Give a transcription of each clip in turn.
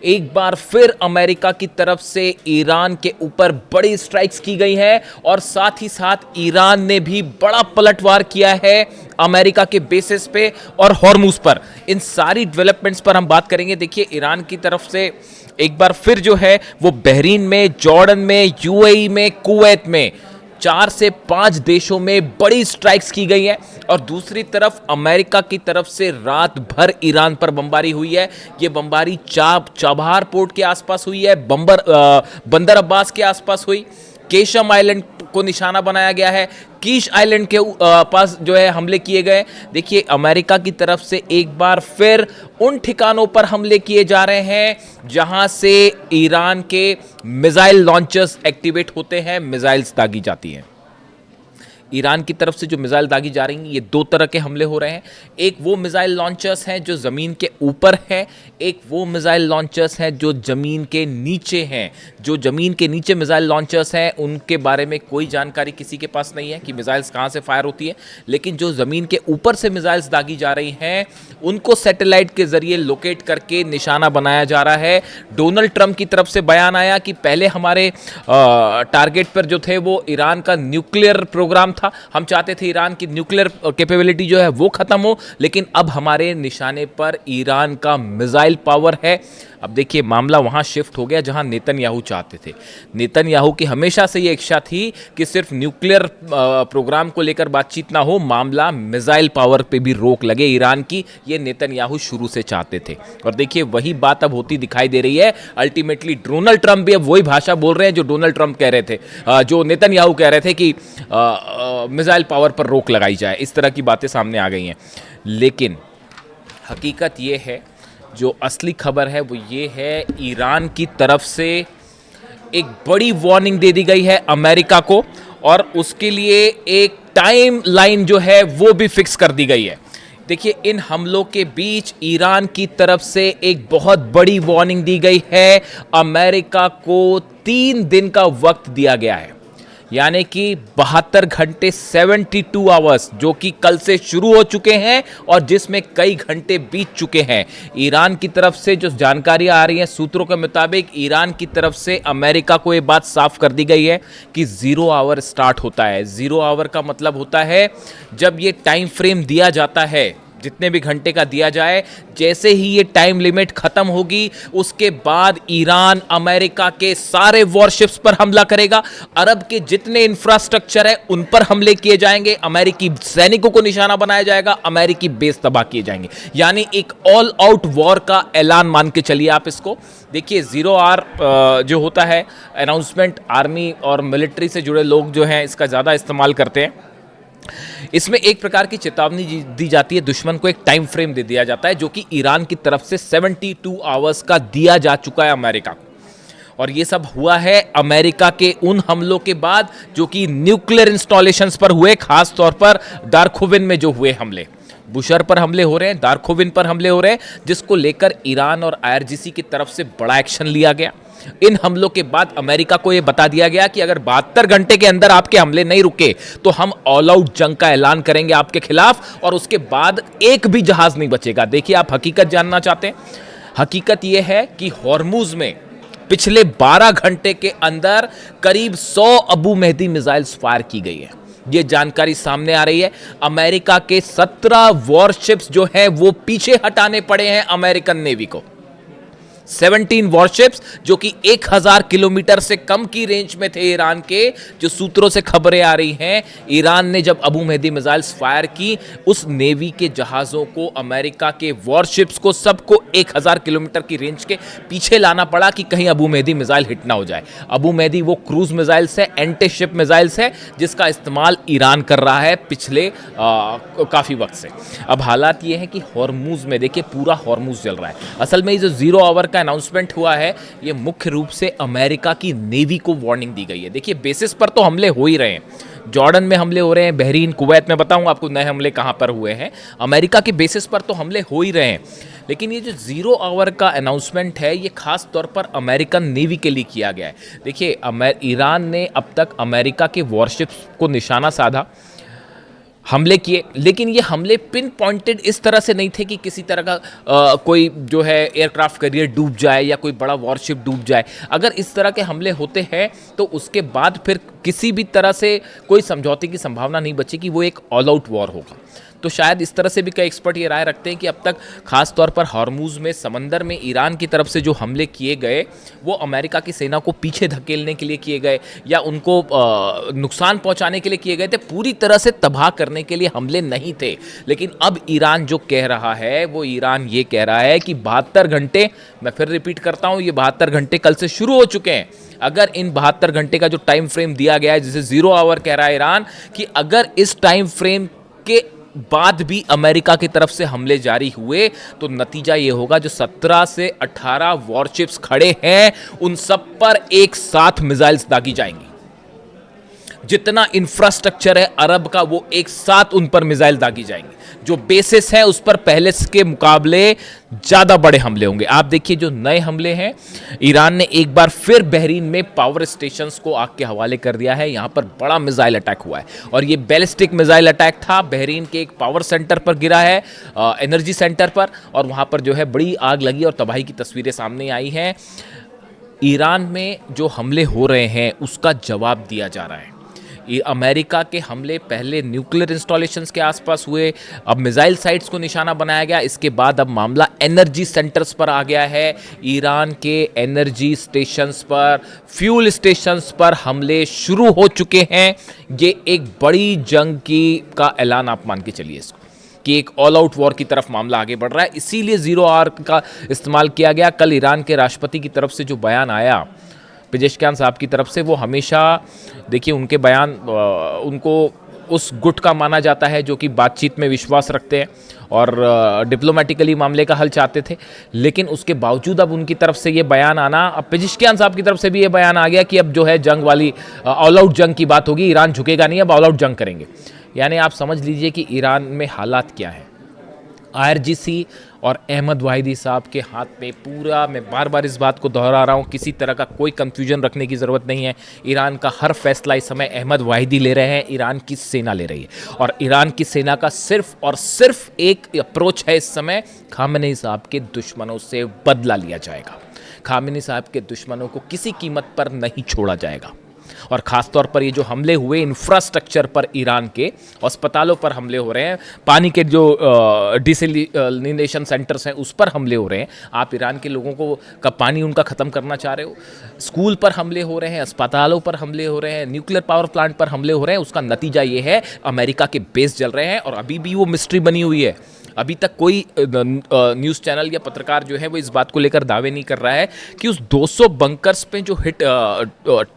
एक बार फिर अमेरिका की तरफ से ईरान के ऊपर बड़ी स्ट्राइक्स की गई हैं और साथ ही साथ ईरान ने भी बड़ा पलटवार किया है अमेरिका के बेसिस पे और हॉर्मुज पर। इन सारी डेवलपमेंट्स पर हम बात करेंगे। देखिए, ईरान की तरफ से एक बार फिर जो है वो बहरीन में, जॉर्डन में, यूएई में, कुवैत में 4 से 5 देशों में बड़ी स्ट्राइक्स की गई हैं और दूसरी तरफ अमेरिका की तरफ से रात भर ईरान पर बमबारी हुई है। ये बमबारी चाबहार पोर्ट के आसपास हुई है, बंदर अब्बास के आसपास हुई, केशम आइलैंड को निशाना बनाया गया है, कीश आइलैंड के पास जो है हमले किए गए। देखिए, अमेरिका की तरफ से एक बार फिर उन ठिकानों पर हमले किए जा रहे हैं जहां से ईरान के मिसाइल लॉन्चर्स एक्टिवेट होते हैं, मिसाइल्स दागी जाती हैं। ईरान की तरफ से जो मिसाइल दागी जा रही हैं, ये 2 तरह के हमले हो रहे हैं। एक वो मिसाइल लॉन्चर्स हैं जो ज़मीन के ऊपर हैं, एक वो मिसाइल लॉन्चर्स हैं जो ज़मीन के नीचे हैं। जो ज़मीन के नीचे मिसाइल लॉन्चर्स हैं उनके बारे में कोई जानकारी किसी के पास नहीं है कि मिसाइल्स कहाँ से फायर होती है, लेकिन जो ज़मीन के ऊपर से मिसाइल्स दागी जा रही हैं उनको सैटेलाइट के ज़रिए लोकेट करके निशाना बनाया जा रहा है। डोनाल्ड ट्रंप की तरफ से बयान आया कि पहले हमारे टारगेट पर जो थे वो ईरान का न्यूक्लियर प्रोग्राम था। हम चाहते थे ईरान की न्यूक्लियर कैपेबिलिटी जो है वो खत्म हो, लेकिन अब हमारे निशाने पर ईरान का मिसाइल पावर है। अब देखिए, मामला वहां शिफ्ट हो गया जहां नेतन्याहू चाहते थे। नेतन्याहू की हमेशा से ये इच्छा थी कि सिर्फ न्यूक्लियर प्रोग्राम को लेकर बातचीत ना हो, मामला मिसाइल पावर पे भी रोक लगे ईरान की। ये नेतन्याहू शुरू से चाहते थे और देखिए वही बात अब होती दिखाई दे रही है। अल्टीमेटली डोनाल्ड ट्रंप भी अब वही भाषा बोल रहे हैं जो डोनाल्ड ट्रंप कह रहे थे, जो नेतन्याहू कह रहे थे कि मिसाइल पावर पर रोक लगाई जाए। इस तरह की बातें सामने आ गई हैं, लेकिन हकीकत ये है, जो असली खबर है वो ये है, ईरान की तरफ से एक बड़ी वार्निंग दे दी गई है अमेरिका को और उसके लिए एक टाइम लाइन जो है वो भी फिक्स कर दी गई है। देखिए, इन हमलों के बीच ईरान की तरफ से एक बहुत बड़ी वार्निंग दी गई है। अमेरिका को 3 दिन का वक्त दिया गया है, यानी कि 72 घंटे 72 आवर्स, जो कि कल से शुरू हो चुके हैं और जिसमें कई घंटे बीत चुके हैं। ईरान की तरफ से जो जानकारियां आ रही हैं सूत्रों के मुताबिक, ईरान की तरफ से अमेरिका को ये बात साफ कर दी गई है कि 0 आवर स्टार्ट होता है। 0 आवर का मतलब होता है जब ये टाइम फ्रेम दिया जाता है, जितने भी घंटे का दिया जाए, जैसे ही ये टाइम लिमिट खत्म होगी उसके बाद ईरान अमेरिका के सारे वॉरशिप्स पर हमला करेगा। अरब के जितने इंफ्रास्ट्रक्चर है उन पर हमले किए जाएंगे, अमेरिकी सैनिकों को निशाना बनाया जाएगा, अमेरिकी बेस तबाह किए जाएंगे। यानी एक ऑल आउट वॉर का ऐलान मान के चलिए आप इसको। देखिए, 0 आवर जो होता है अनाउंसमेंट, आर्मी और मिलिट्री से जुड़े लोग जो हैं इसका ज़्यादा इस्तेमाल करते हैं। इसमें एक प्रकार की चेतावनी दी जाती है, दुश्मन को एक टाइम फ्रेम दे दिया जाता है, जो कि ईरान की तरफ से 72 आवर्स का दिया जा चुका है अमेरिका को। और ये सब हुआ है अमेरिका के उन हमलों के बाद जो कि न्यूक्लियर इंस्टॉलेशंस पर हुए, खास तौर पर दारखुविन में जो हुए हमले। बुशर पर हमले हो रहे हैं, दारखुविन पर हमले हो रहे हैं, जिसको लेकर ईरान और आईआरजीसी की तरफ से बड़ा एक्शन लिया गया। इन हमलों के बाद अमेरिका को यह बता दिया गया कि अगर 72 घंटे के अंदर आपके हमले नहीं रुके तो हम ऑल आउट जंग का ऐलान करेंगे आपके खिलाफ और उसके बाद एक भी जहाज नहीं बचेगा। देखिए, आप हकीकत जानना चाहते हैं, हकीकत यह है कि हॉर्मुज में पिछले 12 घंटे के अंदर करीब 100 अबू मेहदी मिसाइल्स फायर की गई है। ये जानकारी सामने आ रही है। अमेरिका के 17 वॉरशिप्स जो हैं वो पीछे हटाने पड़े हैं अमेरिकन नेवी को। 17 वॉरशिप्स जो कि 1000 किलोमीटर से कम की रेंज में थे ईरान के, जो सूत्रों से खबरें आ रही हैं। ईरान ने जब अबू मेहदी मिसाइल्स फायर की, उस नेवी के जहाज़ों को, अमेरिका के वॉरशिप्स को, सबको 1000 किलोमीटर की रेंज के पीछे लाना पड़ा कि कहीं अबू मेहदी मिसाइल हिट ना हो जाए। अबू मेहदी वो क्रूज मिसाइल्स है, एंटी शिप मिसाइल्स है, जिसका इस्तेमाल ईरान कर रहा है पिछले काफ़ी वक्त से। अब हालात ये है कि हॉर्मुज में देखिए, पूरा हॉर्मुज जल रहा है। असल में ये जो 0 आवर का अनाउंसमेंट हुआ है, ये मुख्य रूप से अमेरिका की नेवी को वार्निंग दी गई है। देखिए, बेसिस पर तो हमले हो ही रहे हैं, जॉर्डन में हमले हो रहे हैं, बहरीन, कुवैत में बताऊंगा आपको नए हमले कहां पर हुए हैं। अमेरिका के बेसिस पर तो हमले हो ही रहे हैं, लेकिन ये जो 0 आवर का अनाउंसमेंट है ये खास तौर पर अमेरिकन नेवी के लिए किया गया है। देखिए, ईरान ने अब तक अमेरिका के वॉरशिप्स को निशाना साधा, हमले किए, लेकिन ये हमले पिन पॉइंटेड इस तरह से नहीं थे कि किसी तरह का कोई जो है एयरक्राफ्ट कैरियर डूब जाए या कोई बड़ा वॉरशिप डूब जाए। अगर इस तरह के हमले होते हैं तो उसके बाद फिर किसी भी तरह से कोई समझौते की संभावना नहीं बची कि वो एक ऑल आउट वॉर होगा। तो शायद इस तरह से भी कई एक्सपर्ट ये राय रखते हैं कि अब तक खास तौर पर हॉर्मूज में समंदर में ईरान की तरफ से जो हमले किए गए वो अमेरिका की सेना को पीछे धकेलने के लिए किए गए या उनको नुकसान पहुंचाने के लिए किए गए थे, पूरी तरह से तबाह करने के लिए हमले नहीं थे। लेकिन अब ईरान जो कह रहा है वो ईरान ये कह रहा है कि 72 घंटे, मैं फिर रिपीट करता हूं, ये 72 घंटे कल से शुरू हो चुके हैं। अगर इन 72 घंटे का जो टाइम फ्रेम दिया गया है, जिसे 0 आवर कह रहा है ईरान, कि अगर इस टाइम फ्रेम के बाद भी अमेरिका की तरफ से हमले जारी हुए तो नतीजा यह होगा जो 17 से 18 वॉरशिप्स खड़े हैं उन सब पर एक साथ मिसाइल्स दागी जाएंगी। जितना इंफ्रास्ट्रक्चर है अरब का वो एक साथ उन पर मिसाइल दागी जाएंगे। जो बेसिस है उस पर पहले के मुकाबले ज्यादा बड़े हमले होंगे। आप देखिए जो नए हमले हैं, ईरान ने एक बार फिर बहरीन में पावर स्टेशंस को आग के हवाले कर दिया है। यहां पर बड़ा मिसाइल अटैक हुआ है और ये बैलिस्टिक मिसाइल अटैक था। बहरीन के एक पावर सेंटर पर गिरा है, एनर्जी सेंटर पर, और वहां पर जो है बड़ी आग लगी और तबाही की तस्वीरें सामने आई हैं। ईरान में जो हमले हो रहे हैं उसका जवाब दिया जा रहा है। ये अमेरिका के हमले पहले न्यूक्लियर इंस्टॉलेशंस के आसपास हुए, अब मिसाइल साइट्स को निशाना बनाया गया, इसके बाद अब मामला एनर्जी सेंटर्स पर आ गया है। ईरान के एनर्जी स्टेशंस पर, फ्यूल स्टेशंस पर हमले शुरू हो चुके हैं। ये एक बड़ी जंग का ऐलान आप मान के चलिए इसको, कि एक ऑल आउट वॉर की तरफ मामला आगे बढ़ रहा है। इसीलिए 0 आवर का इस्तेमाल किया गया। कल ईरान के राष्ट्रपति की तरफ से जो बयान आया पेजेश्कियान साहब की तरफ से, वो हमेशा देखिए उनके बयान उनको उस गुट का माना जाता है जो कि बातचीत में विश्वास रखते हैं और डिप्लोमेटिकली मामले का हल चाहते थे। लेकिन उसके बावजूद अब उनकी तरफ से ये बयान आना, अब पेजेश्कियान साहब की तरफ से भी ये बयान आ गया कि अब जो है जंग वाली ऑल आउट जंग की बात होगी, ईरान झुकेगा नहीं, अब ऑल आउट जंग करेंगे। यानी आप समझ लीजिए कि ईरान में हालात क्या है। IRGC और अहमद वाहिदी साहब के हाथ में पूरा, मैं बार बार इस बात को दोहरा रहा हूँ, किसी तरह का कोई कंफ्यूजन रखने की ज़रूरत नहीं है। ईरान का हर फैसला इस समय अहमद वाहिदी ले रहे हैं, ईरान की सेना ले रही है। और ईरान की सेना का सिर्फ और सिर्फ एक अप्रोच है इस समय, खामेनी साहब के दुश्मनों से बदला लिया जाएगा। खामेनी साहब के दुश्मनों को किसी कीमत पर नहीं छोड़ा जाएगा। और ख़ास तौर पर ये जो हमले हुए इंफ्रास्ट्रक्चर पर, ईरान के अस्पतालों पर हमले हो रहे हैं, पानी के जो डिसैलिनेशन सेंटर्स हैं उस पर हमले हो रहे हैं। आप ईरान के लोगों को का पानी उनका ख़त्म करना चाह रहे हो। स्कूल पर हमले हो रहे हैं, अस्पतालों पर हमले हो रहे हैं, न्यूक्लियर पावर प्लांट पर हमले हो रहे हैं। उसका नतीजा ये है अमेरिका के बेस जल रहे हैं और अभी भी वो मिस्ट्री बनी हुई है। अभी तक कोई न्यूज़ चैनल या पत्रकार जो है वो इस बात को लेकर दावे नहीं कर रहा है कि उस 200 बंकर्स पे जो हिट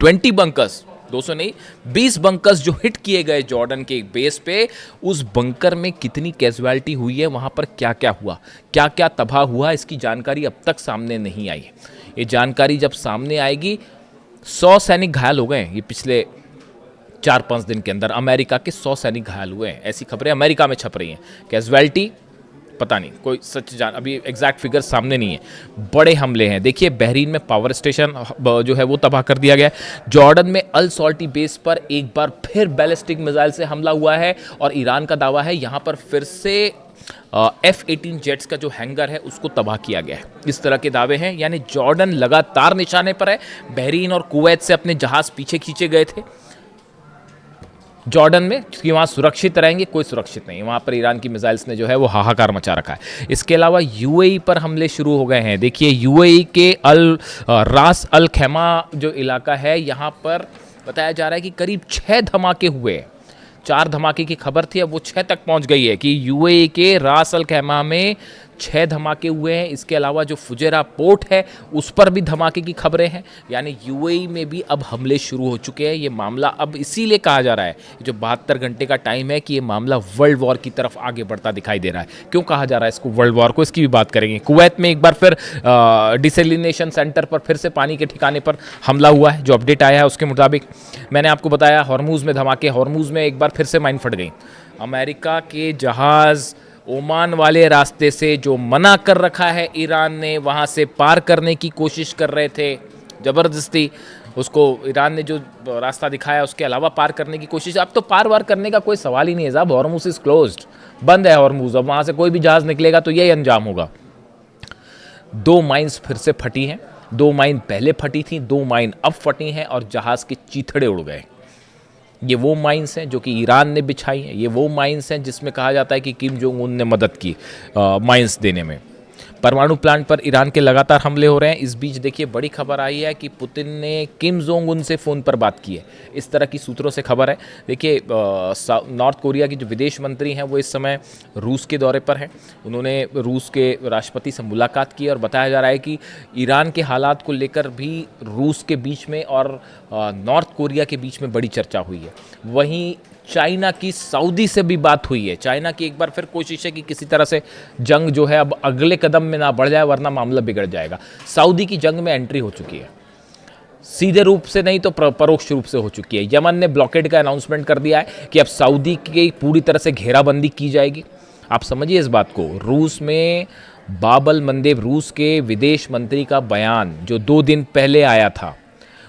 20 बंकर्स, 200 नहीं 20 बंकर्स जो हिट किए गए जॉर्डन के एक बेस पे, उस बंकर में कितनी कैजुअलिटी हुई है, वहाँ पर क्या क्या हुआ, क्या क्या तबाह हुआ, इसकी जानकारी अब तक सामने नहीं आई है। ये जानकारी जब सामने आएगी, 100 सैनिक घायल हो गए ये पिछले 4-5 दिन के अंदर। अमेरिका के 100 सैनिक घायल हुए हैं, ऐसी खबरें अमेरिका में छप रही हैं। कैजुअलिटी पता नहीं, कोई सच अभी एग्जैक्ट फिगर सामने नहीं है। बड़े हमले हैं। देखिए बहरीन में पावर स्टेशन जो है वो तबाह कर दिया गया। जॉर्डन में अल सॉल्टी बेस पर एक बार फिर बैलिस्टिक मिसाइल से हमला हुआ है और ईरान का दावा है यहाँ पर फिर से F-18 जेट्स का जो हैंगर है उसको तबाह किया गया है। इस तरह के दावे हैं। यानी जॉर्डन लगातार निशाने पर है। बहरीन और कुवैत से अपने जहाज पीछे खींचे गए थे जॉर्डन में कि वहाँ सुरक्षित रहेंगे, कोई सुरक्षित नहीं। वहाँ पर ईरान की मिसाइल्स ने जो है वो हाहाकार मचा रखा है। इसके अलावा UAE पर हमले शुरू हो गए हैं। देखिए UAE के रास अल खैमा जो इलाका है, यहाँ पर बताया जा रहा है कि करीब 6 धमाके हुए। 4 धमाके की खबर थी, अब वो 6 तक पहुँच गई है कि UAE के रास अल खैमा में 6 धमाके हुए हैं। इसके अलावा जो फुजेरा पोर्ट है उस पर भी धमाके की खबरें हैं। यानी UAE में भी अब हमले शुरू हो चुके हैं। ये मामला अब इसीलिए कहा जा रहा है, जो 72 घंटे का टाइम है, कि ये मामला वर्ल्ड वॉर की तरफ आगे बढ़ता दिखाई दे रहा है। क्यों कहा जा रहा है इसको वर्ल्ड वॉर को, इसकी भी बात करेंगे। कुवैत में एक बार फिर डिसैलिनेशन सेंटर पर फिर से पानी के ठिकाने पर हमला हुआ है। जो अपडेट आया है उसके मुताबिक मैंने आपको बताया हॉर्मूज में धमाके, हॉर्मूज में एक बार फिर से माइन फट गई। अमेरिका के जहाज़ ओमान वाले रास्ते से जो मना कर रखा है ईरान ने, वहाँ से पार करने की कोशिश कर रहे थे ज़बरदस्ती, उसको ईरान ने जो रास्ता दिखाया उसके अलावा पार करने की कोशिश। अब तो पार वार करने का कोई सवाल ही नहीं है साहब, हॉर्मुज़ इज़ क्लोज्ड, बंद है हॉर्मुज़, अब वहाँ से कोई भी जहाज़ निकलेगा तो यही अंजाम होगा। 2 माइन्स फिर से फटी हैं, 2 माइन पहले फटी थी, 2 माइन अब फटी हैं और जहाज़ के चीथड़े उड़ गए। ये वो माइन्स हैं जो कि ईरान ने बिछाई हैं, ये वो माइन्स हैं जिसमें कहा जाता है कि किम जोंग उन ने मदद की माइन्स देने में। परमाणु प्लांट पर ईरान के लगातार हमले हो रहे हैं। इस बीच देखिए बड़ी खबर आई है कि पुतिन ने किम जोंग उन से फ़ोन पर बात की है, इस तरह की सूत्रों से खबर है। देखिए नॉर्थ कोरिया की जो विदेश मंत्री हैं वो इस समय रूस के दौरे पर हैं। उन्होंने रूस के राष्ट्रपति से मुलाकात की और बताया जा रहा है कि ईरान के हालात को लेकर भी रूस के बीच में और नॉर्थ कोरिया के बीच में बड़ी चर्चा हुई है। वहीं चाइना की सऊदी से भी बात हुई है। चाइना की एक बार फिर कोशिश है कि किसी तरह से जंग जो है अब अगले कदम में ना बढ़ जाए वरना मामला बिगड़ जाएगा। सऊदी की जंग में एंट्री हो चुकी है, सीधे रूप से नहीं तो परोक्ष रूप से हो चुकी है। यमन ने ब्लॉकेड का अनाउंसमेंट कर दिया है कि अब सऊदी की पूरी तरह से घेराबंदी की जाएगी। आप समझिए इस बात को। रूस में बाबल मंदेव, रूस के विदेश मंत्री का बयान जो 2 दिन पहले आया था,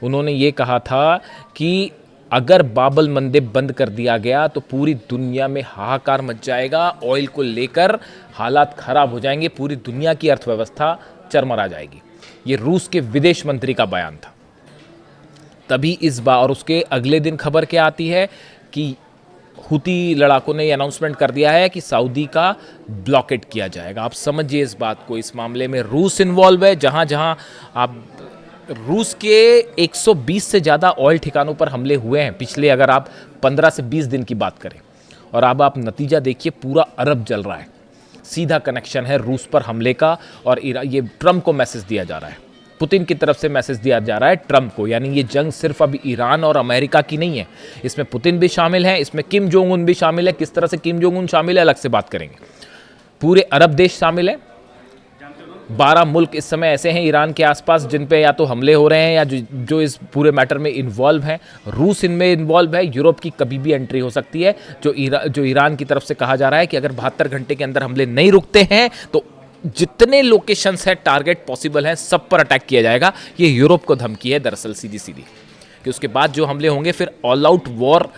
उन्होंने ये कहा था कि अगर बाबल मंदेब बंद कर दिया गया तो पूरी दुनिया में हाहाकार मच जाएगा, ऑयल को लेकर हालात खराब हो जाएंगे, पूरी दुनिया की अर्थव्यवस्था चरमरा जाएगी। ये रूस के विदेश मंत्री का बयान था। तभी इस बार और उसके अगले दिन खबर क्या आती है कि हुती लड़ाकों ने ये अनाउंसमेंट कर दिया है कि सऊदी का ब्लॉकेट किया जाएगा। आप समझिए इस बात को। इस मामले में रूस इन्वॉल्व है। जहाँ जहाँ आप रूस के 120 से ज़्यादा ऑयल ठिकानों पर हमले हुए हैं पिछले, अगर आप 15 से 20 दिन की बात करें। और अब आप नतीजा देखिए, पूरा अरब जल रहा है। सीधा कनेक्शन है रूस पर हमले का और ये ट्रंप को मैसेज दिया जा रहा है, पुतिन की तरफ से मैसेज दिया जा रहा है ट्रंप को। यानी ये जंग सिर्फ अभी ईरान और अमेरिका की नहीं है, इसमें पुतिन भी शामिल है, इसमें किम जोंग उन भी शामिल है। किस तरह से किम जोंग उन शामिल है अलग से बात करेंगे। पूरे अरब देश शामिल है। 12 मुल्क इस समय ऐसे हैं ईरान के आसपास जिन पे या तो हमले हो रहे हैं या जो इस पूरे मैटर में इन्वॉल्व हैं। रूस इनमें इन्वॉल्व है। यूरोप की कभी भी एंट्री हो सकती है। जो ईरान की तरफ से कहा जा रहा है कि अगर 72 घंटे के अंदर हमले नहीं रुकते हैं तो जितने लोकेशंस है टारगेट पॉसिबल हैं सब पर अटैक किया जाएगा। ये यूरोप को धमकी है दरअसल सीधी सीधी, कि उसके बाद जो हमले होंगे फिर ऑल आउट वॉर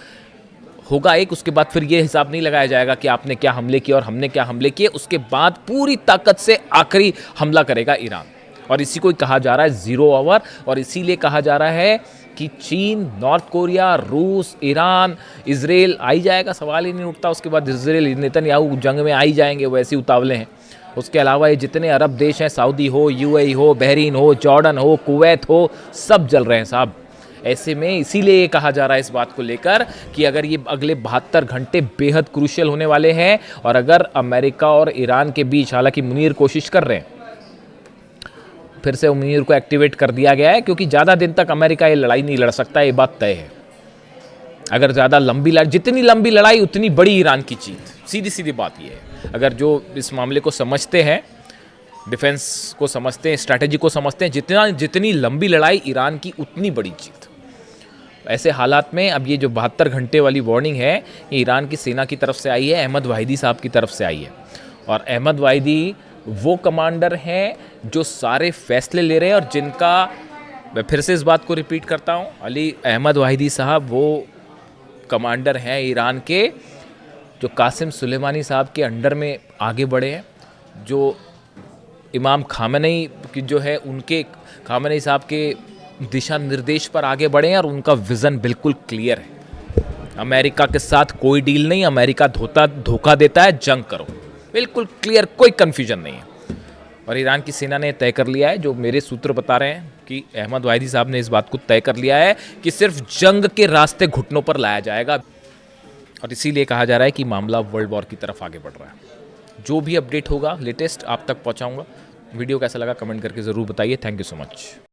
होगा एक। उसके बाद फिर ये हिसाब नहीं लगाया जाएगा कि आपने क्या हमले किए और हमने क्या हमले किए। उसके बाद पूरी ताकत से आखिरी हमला करेगा ईरान। और इसी को कहा जा रहा है 0 आवर। और इसीलिए कहा जा रहा है कि चीन, नॉर्थ कोरिया, रूस, ईरान, इजराइल आई जाएगा, सवाल ही नहीं उठता। उसके बाद इजराइल, नेतन्याहू जंग में आई जाएंगे, वैसे उतावले हैं। उसके अलावा ये जितने अरब देश हैं, सऊदी हो, यूएई हो, बहरीन हो, जॉर्डन हो, कुवैत हो, सब जल रहे हैं साहब। ऐसे में इसीलिए ये कहा जा रहा है इस बात को लेकर कि अगर ये अगले 72 घंटे बेहद क्रूशियल होने वाले हैं और अगर अमेरिका और ईरान के बीच, हालांकि मुनीर कोशिश कर रहे हैं, फिर से मुनीर को एक्टिवेट कर दिया गया है क्योंकि ज़्यादा दिन तक अमेरिका ये लड़ाई नहीं लड़ सकता, ये बात तय है। अगर ज़्यादा लंबी जितनी लंबी लड़ाई उतनी बड़ी ईरान की जीत। सीधी सीधी बात ये है। अगर जो इस मामले को समझते हैं, डिफेंस को समझते हैं, स्ट्रैटेजी को समझते हैं, जितनी लंबी लड़ाई ईरान की उतनी बड़ी जीत। ऐसे हालात में अब ये जो 72 घंटे वाली वार्निंग है ये ईरान की सेना की तरफ से आई है, अहमद वाहिदी साहब की तरफ से आई है। और अहमद वाहिदी वो कमांडर हैं जो सारे फैसले ले रहे हैं और जिनका, मैं फिर से इस बात को रिपीट करता हूँ, अली अहमद वाहिदी साहब वो कमांडर हैं ईरान के जो कासिम सुलेमानी साहब के अंडर में आगे बढ़े हैं, जो इमाम खामेनी की जो है उनके खामेनी साहब के दिशा निर्देश पर आगे बढ़े हैं और उनका विज़न बिल्कुल क्लियर है। अमेरिका के साथ कोई डील नहीं, अमेरिका धोखा देता है, जंग करो, बिल्कुल क्लियर, कोई कन्फ्यूजन नहीं है। और ईरान की सेना ने तय कर लिया है, जो मेरे सूत्र बता रहे हैं कि अहमद वाहिदी साहब ने इस बात को तय कर लिया है कि सिर्फ जंग के रास्ते घुटनों पर लाया जाएगा। और इसीलिए कहा जा रहा है कि मामला वर्ल्ड वॉर की तरफ आगे बढ़ रहा है। जो भी अपडेट होगा लेटेस्ट आप तक पहुंचाऊंगा। वीडियो कैसा लगा कमेंट करके ज़रूर बताइए। Thank you so much.